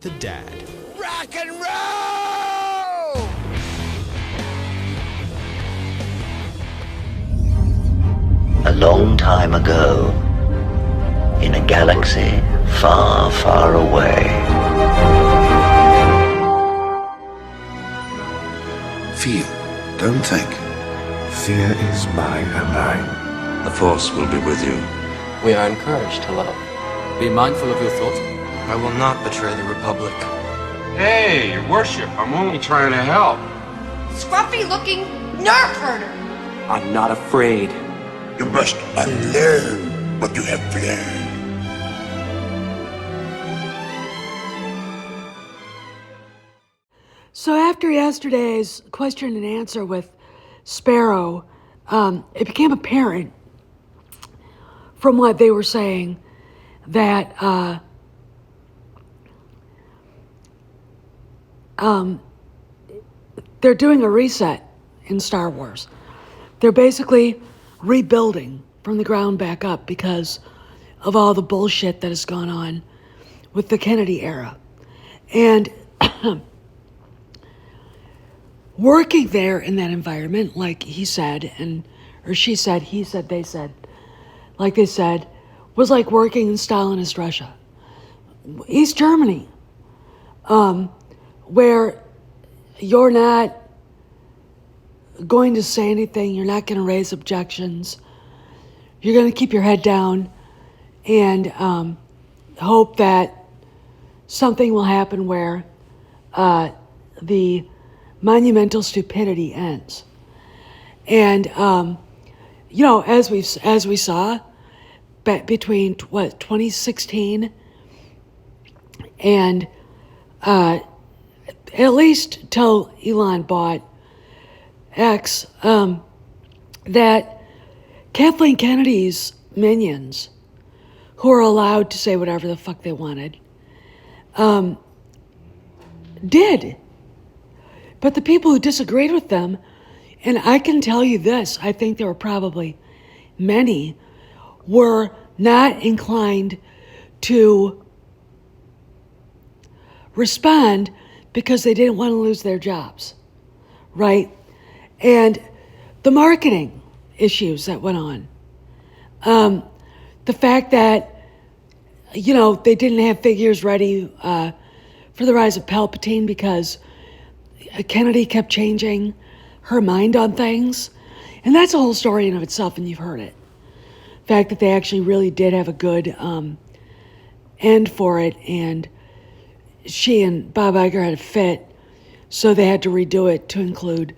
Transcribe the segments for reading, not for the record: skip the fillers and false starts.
The dad. Rock and roll! A long time ago, in a galaxy far, far away. Feel, don't think. Fear is my ally. The Force will be with you. We are encouraged to love. Be mindful of your thoughts. I will not betray the Republic. Hey, your worship, I'm only trying to help. Scruffy-looking nerf herder. I'm not afraid. You must unlearn what you have learned. So after yesterday's question and answer with Sparrow, it became apparent from what they were saying that they're doing a reset in Star Wars. They're basically rebuilding from the ground back up because of all the bullshit that has gone on with the Kennedy era. And working there in that environment, like he said, or she said, he said, they said, like they said, was like working in Stalinist Russia. East Germany, where you're not going to say anything, you're not going to raise objections, you're going to keep your head down and hope that something will happen where the monumental stupidity ends. And as we saw between 2016 and at least till Elon bought X, that Kathleen Kennedy's minions, who are allowed to say whatever the fuck they wanted, did. But the people who disagreed with them, and I can tell you this, I think there were probably many, were not inclined to respond because they didn't want to lose their jobs, right? And the marketing issues that went on, the fact that, they didn't have figures ready for the rise of Palpatine because Kennedy kept changing her mind on things. And that's a whole story in of itself, and you've heard it. The fact that they actually really did have a good end for it, and she and Bob Iger had a fit, so they had to redo it to include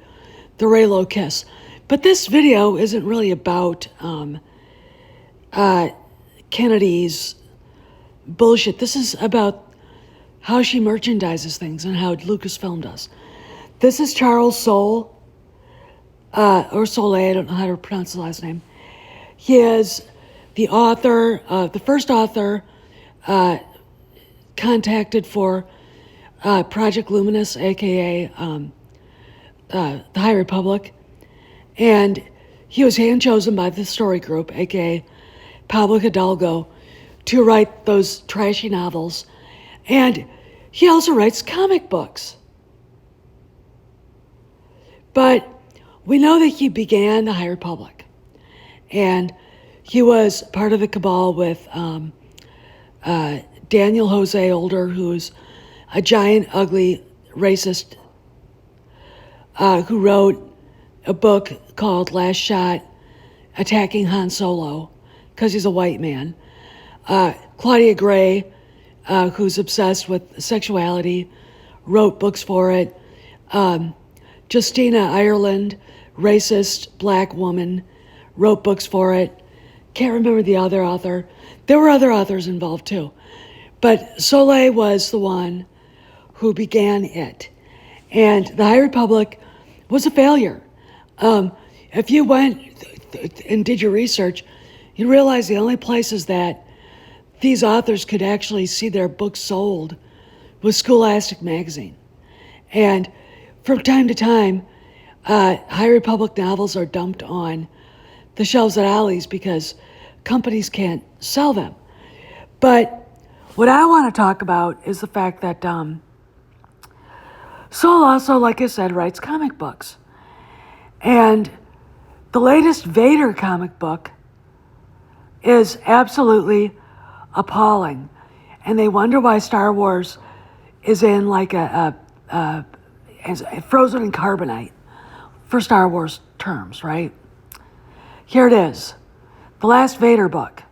the Reylo kiss. But this video isn't really about Kennedy's bullshit. This is about how she merchandises things and how Lucasfilm does. This is Charles Soule, or Soleil, I don't know how to pronounce his last name. He is the author, the first author contacted for Project Luminous, aka the High Republic, and he was hand-chosen by the story group, aka Pablo Hidalgo, to write those trashy novels, and he also writes comic books. But we know that he began the High Republic, and he was part of the cabal with Daniel Jose Older, who's a giant, ugly, racist, who wrote a book called Last Shot, attacking Han Solo, because he's a white man. Claudia Gray, who's obsessed with sexuality, wrote books for it. Justina Ireland, racist black woman, wrote books for it. Can't remember the other author. There were other authors involved too. But Soleil was the one who began it. And the High Republic was a failure. If you went and did your research, you realize the only places that these authors could actually see their books sold was Scholastic magazine. And from time to time, High Republic novels are dumped on the shelves at Ollie's because companies can't sell them. But What I want to talk about is the fact that Soul also, like I said, writes comic books. And the latest Vader comic book is absolutely appalling. And they wonder why Star Wars is in like a frozen in carbonite for Star Wars terms, right? Here it is. The last Vader book.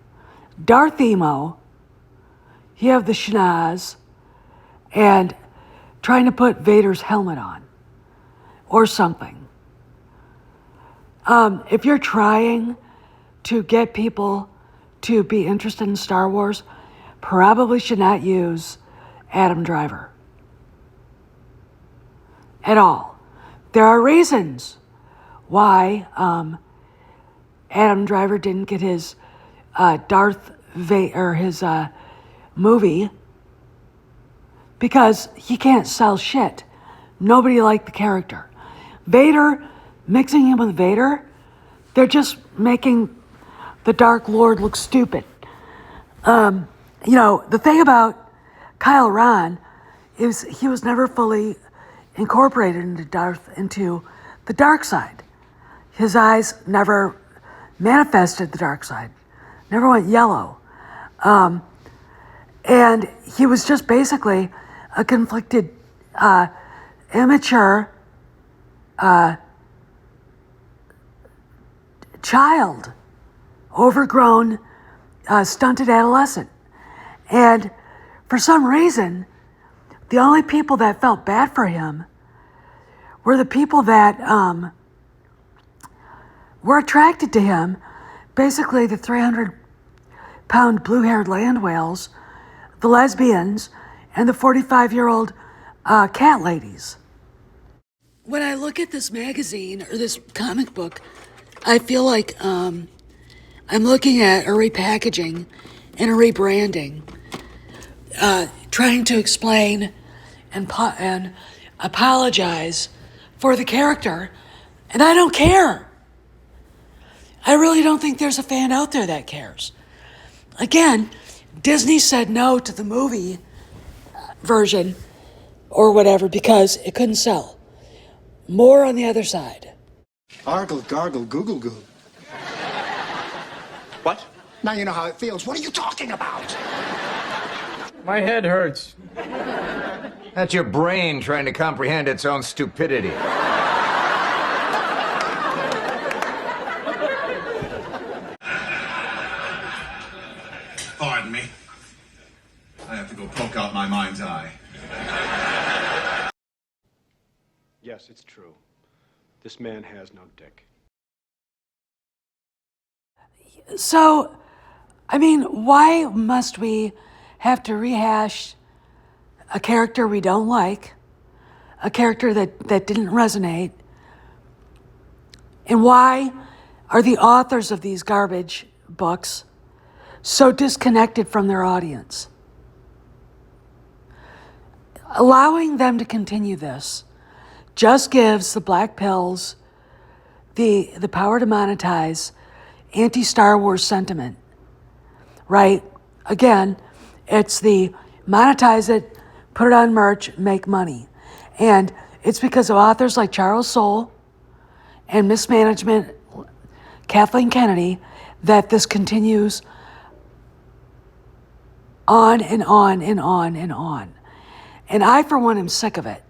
Darth Emo, you have the schnoz, and trying to put Vader's helmet on or something. If you're trying to get people to be interested in Star Wars, probably should not use Adam Driver at all. There are reasons why Adam Driver didn't get his Darth Vader, his movie, because he can't sell shit. Nobody liked the character. Vader, mixing him with Vader, they're just making the Dark Lord look stupid. The thing about Kyle Ron is he was never fully incorporated into the dark side. His eyes never manifested the dark side, never went yellow. And he was just basically a conflicted, immature child, overgrown, stunted adolescent. And for some reason, the only people that felt bad for him were the people that were attracted to him, basically the 300-pound blue-haired land whales, the lesbians, and the 45-year-old cat ladies. When I look at this magazine or this comic book, I feel like I'm looking at a repackaging and a rebranding, trying to explain and apologize for the character, and I don't care. I really don't think there's a fan out there that cares. Again, Disney said no to the movie version or whatever because it couldn't sell. More on the other side. Argle, gargle, google, goo. What? Now you know how it feels. What are you talking about? My head hurts. That's your brain trying to comprehend its own stupidity. Pardon me. I have to go poke out my mind's eye. Yes, it's true. This man has no dick. So, I mean, why must we have to rehash a character we don't like, a character that didn't resonate? And why are the authors of these garbage books so disconnected from their audience? Allowing them to continue this just gives the black pills the power to monetize anti-Star Wars sentiment, right? Again, it's the monetize it, put it on merch, make money. And it's because of authors like Charles Soule and mismanagement, Kathleen Kennedy, that this continues on and on and on and on. And I, for one, am sick of it.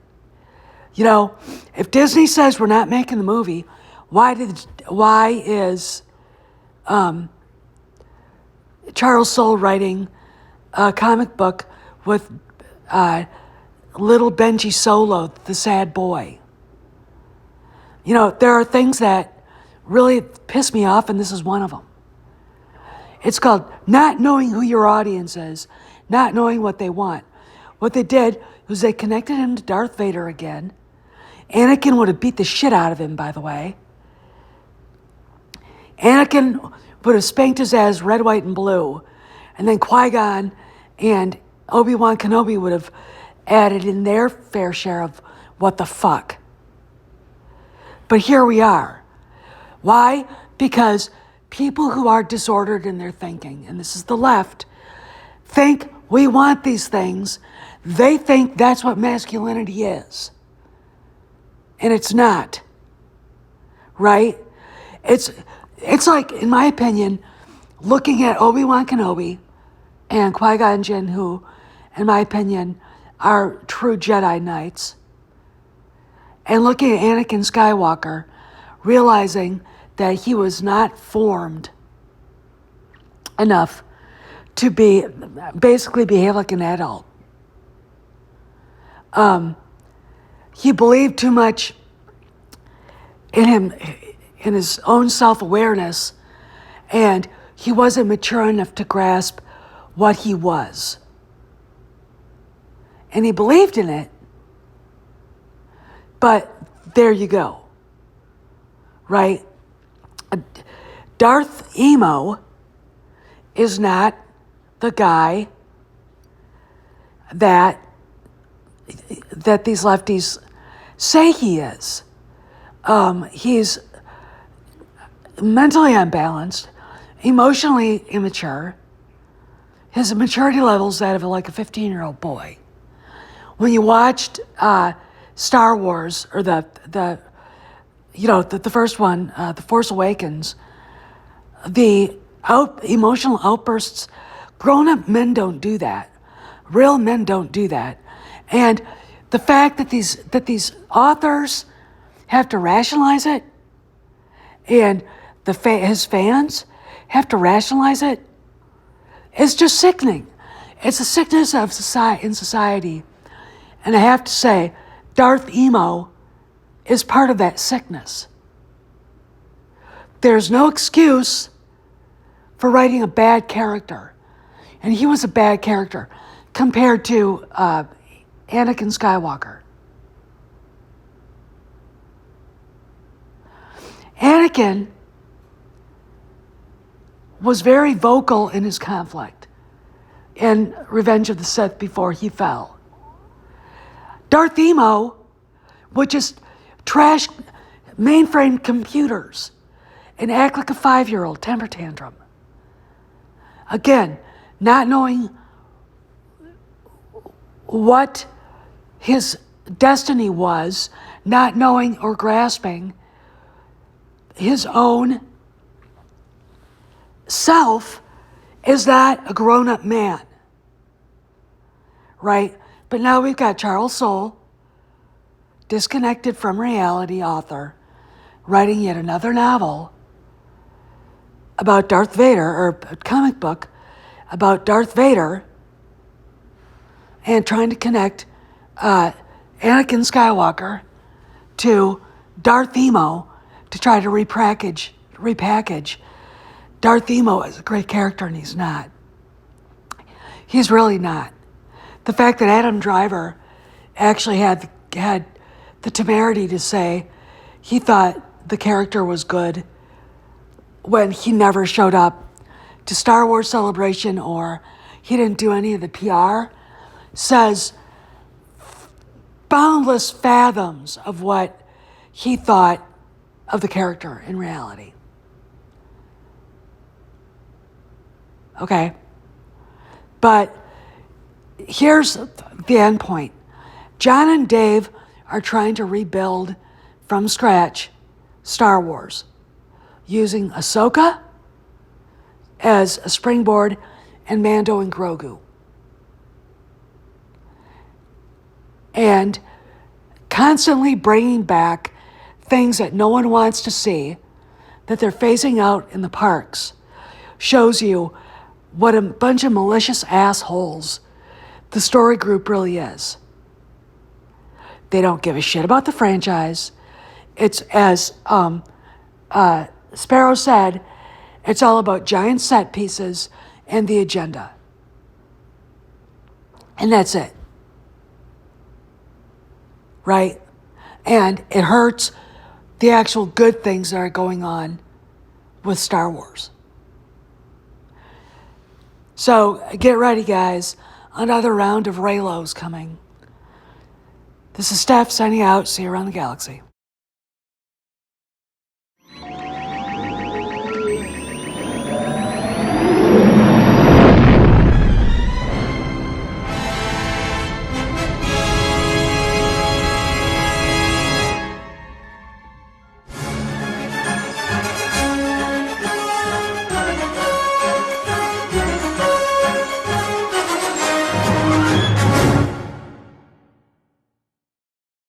You know, if Disney says we're not making the movie, why is Charles Soule writing a comic book with little Benji Solo, the sad boy? You know, there are things that really piss me off, and this is one of them. It's called not knowing who your audience is, not knowing what they want. What they did was they connected him to Darth Vader again. Anakin would have beat the shit out of him, by the way. Anakin would have spanked his ass red, white, and blue. And then Qui-Gon and Obi-Wan Kenobi would have added in their fair share of what the fuck. But here we are. Why? Because people who are disordered in their thinking, and this is the left, think we want these things. They think that's what masculinity is. And it's not. Right? It's like, in my opinion, looking at Obi-Wan Kenobi and Qui-Gon Jinn, who, in my opinion, are true Jedi Knights, and looking at Anakin Skywalker, realizing that he was not formed enough to basically behave like an adult. He believed too much in his own self-awareness, and he wasn't mature enough to grasp what he was. And he believed in it, but there you go, right? Darth Emo is not the guy that these lefties say he is. He's mentally unbalanced, emotionally immature. His maturity level is that of like a 15-year-old boy. When you watched Star Wars, or the first one, The Force Awakens, the emotional outbursts, grown-up men don't do that. Real men don't do that. And the fact that these authors have to rationalize it, and his fans have to rationalize it, is just sickening. It's a sickness of society. And I have to say, Darth Emo is part of that sickness. There's no excuse for writing a bad character. And he was a bad character compared to Anakin Skywalker. Anakin was very vocal in his conflict in Revenge of the Sith before he fell. Darth Emo would just trash mainframe computers and act like a 5-year-old, temper tantrum. Again, not knowing what his destiny was, not knowing or grasping his own self is not a grown-up man, right? But now we've got Charles Soule, disconnected from reality author, writing yet another novel about Darth Vader, or a comic book about Darth Vader, and trying to connect Anakin Skywalker to Darth Emo to try to repackage Darth Emo as a great character, and he's not. He's really not. The fact that Adam Driver actually had the temerity to say he thought the character was good when he never showed up to Star Wars Celebration, or he didn't do any of the PR, says boundless fathoms of what he thought of the character in reality. Okay? But here's the end point. John and Dave are trying to rebuild from scratch Star Wars, using Ahsoka as a springboard and Mando and Grogu. And constantly bringing back things that no one wants to see, that they're phasing out in the parks, shows you what a bunch of malicious assholes the story group really is. They don't give a shit about the franchise. It's, as Sparrow said, it's all about giant set pieces and the agenda. And that's it. Right? And it hurts the actual good things that are going on with Star Wars. So get ready, guys. Another round of Raylos coming. This is Steph signing out. See you around the galaxy.